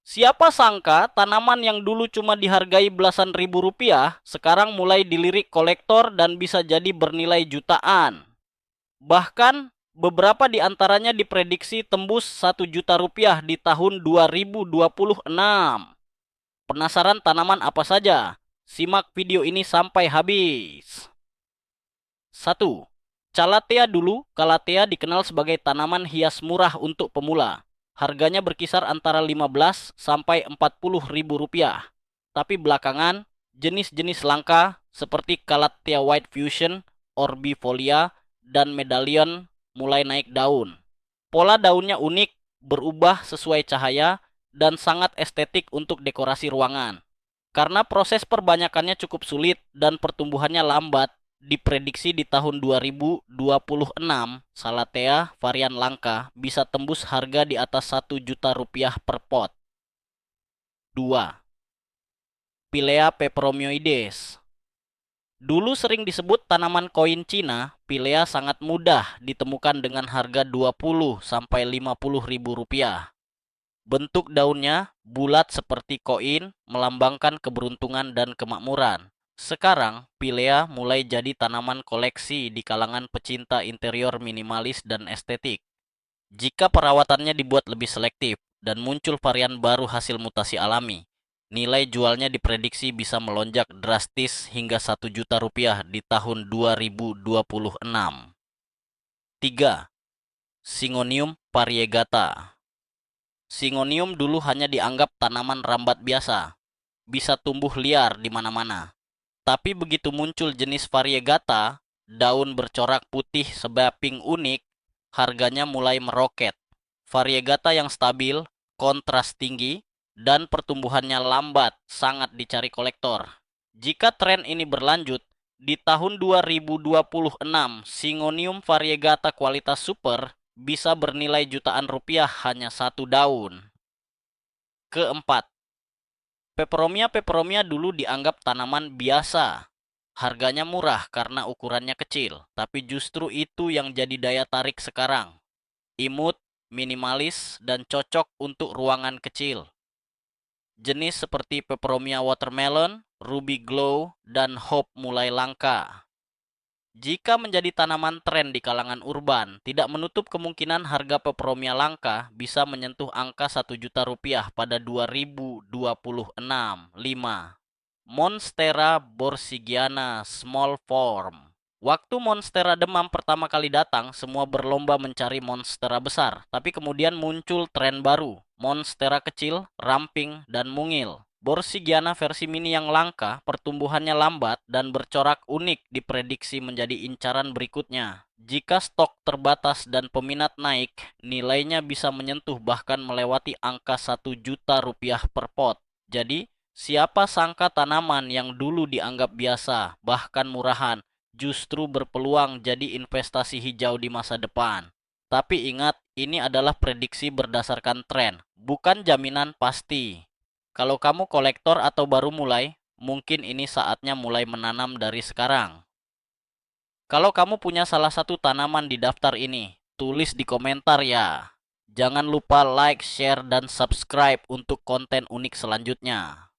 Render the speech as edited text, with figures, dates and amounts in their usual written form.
Siapa sangka tanaman yang dulu cuma dihargai belasan ribu rupiah, sekarang mulai dilirik kolektor dan bisa jadi bernilai jutaan. Bahkan, beberapa di antaranya diprediksi tembus 1 juta rupiah di tahun 2026. Penasaran tanaman apa saja? Simak video ini sampai habis. 1. Calathea dulu, Calathea dikenal sebagai tanaman hias murah untuk pemula. Harganya berkisar antara 15 sampai 40 ribu rupiah. Tapi belakangan, jenis-jenis langka seperti Calathea White Fusion, Orbifolia, dan Medallion mulai naik daun. Pola daunnya unik, berubah sesuai cahaya, dan sangat estetik untuk dekorasi ruangan. Karena proses perbanyakannya cukup sulit dan pertumbuhannya lambat, diprediksi di tahun 2026, Calathea varian langka bisa tembus harga di atas 1 juta rupiah per pot. 2. Pilea peperomioides. Dulu sering disebut tanaman koin Cina, Pilea sangat mudah ditemukan dengan harga 20 sampai 50 ribu rupiah. Bentuk daunnya bulat seperti koin, melambangkan keberuntungan dan kemakmuran. Sekarang, Pilea mulai jadi tanaman koleksi di kalangan pecinta interior minimalis dan estetik. Jika perawatannya dibuat lebih selektif dan muncul varian baru hasil mutasi alami, nilai jualnya diprediksi bisa melonjak drastis hingga 1 juta rupiah di tahun 2026. 3. Syngonium variegata. Syngonium dulu hanya dianggap tanaman rambat biasa, bisa tumbuh liar di mana-mana. Tapi begitu muncul jenis variegata, daun bercorak putih sebaping unik, harganya mulai meroket. Variegata yang stabil, kontras tinggi, dan pertumbuhannya lambat sangat dicari kolektor. Jika tren ini berlanjut, di tahun 2026, Syngonium variegata kualitas super bisa bernilai jutaan rupiah hanya satu daun. Keempat, peperomia dulu dianggap tanaman biasa. Harganya murah karena ukurannya kecil, tapi justru itu yang jadi daya tarik sekarang. Imut, minimalis, dan cocok untuk ruangan kecil. Jenis seperti peperomia watermelon, ruby glow, dan hope mulai langka. Jika menjadi tanaman tren di kalangan urban, tidak menutup kemungkinan harga peperomia langka bisa menyentuh angka 1 juta rupiah pada 2026. 5. Monstera borsigiana small form. Waktu monstera demam pertama kali datang, semua berlomba mencari monstera besar. Tapi kemudian muncul tren baru, monstera kecil, ramping, dan mungil. Borsigiana versi mini yang langka, pertumbuhannya lambat, dan bercorak unik diprediksi menjadi incaran berikutnya. Jika stok terbatas dan peminat naik, nilainya bisa menyentuh bahkan melewati angka 1 juta rupiah per pot. Jadi, siapa sangka tanaman yang dulu dianggap biasa, bahkan murahan, justru berpeluang jadi investasi hijau di masa depan. Tapi ingat, ini adalah prediksi berdasarkan tren, bukan jaminan pasti. Kalau kamu kolektor atau baru mulai, mungkin ini saatnya mulai menanam dari sekarang. Kalau kamu punya salah satu tanaman di daftar ini, tulis di komentar ya. Jangan lupa like, share, dan subscribe untuk konten unik selanjutnya.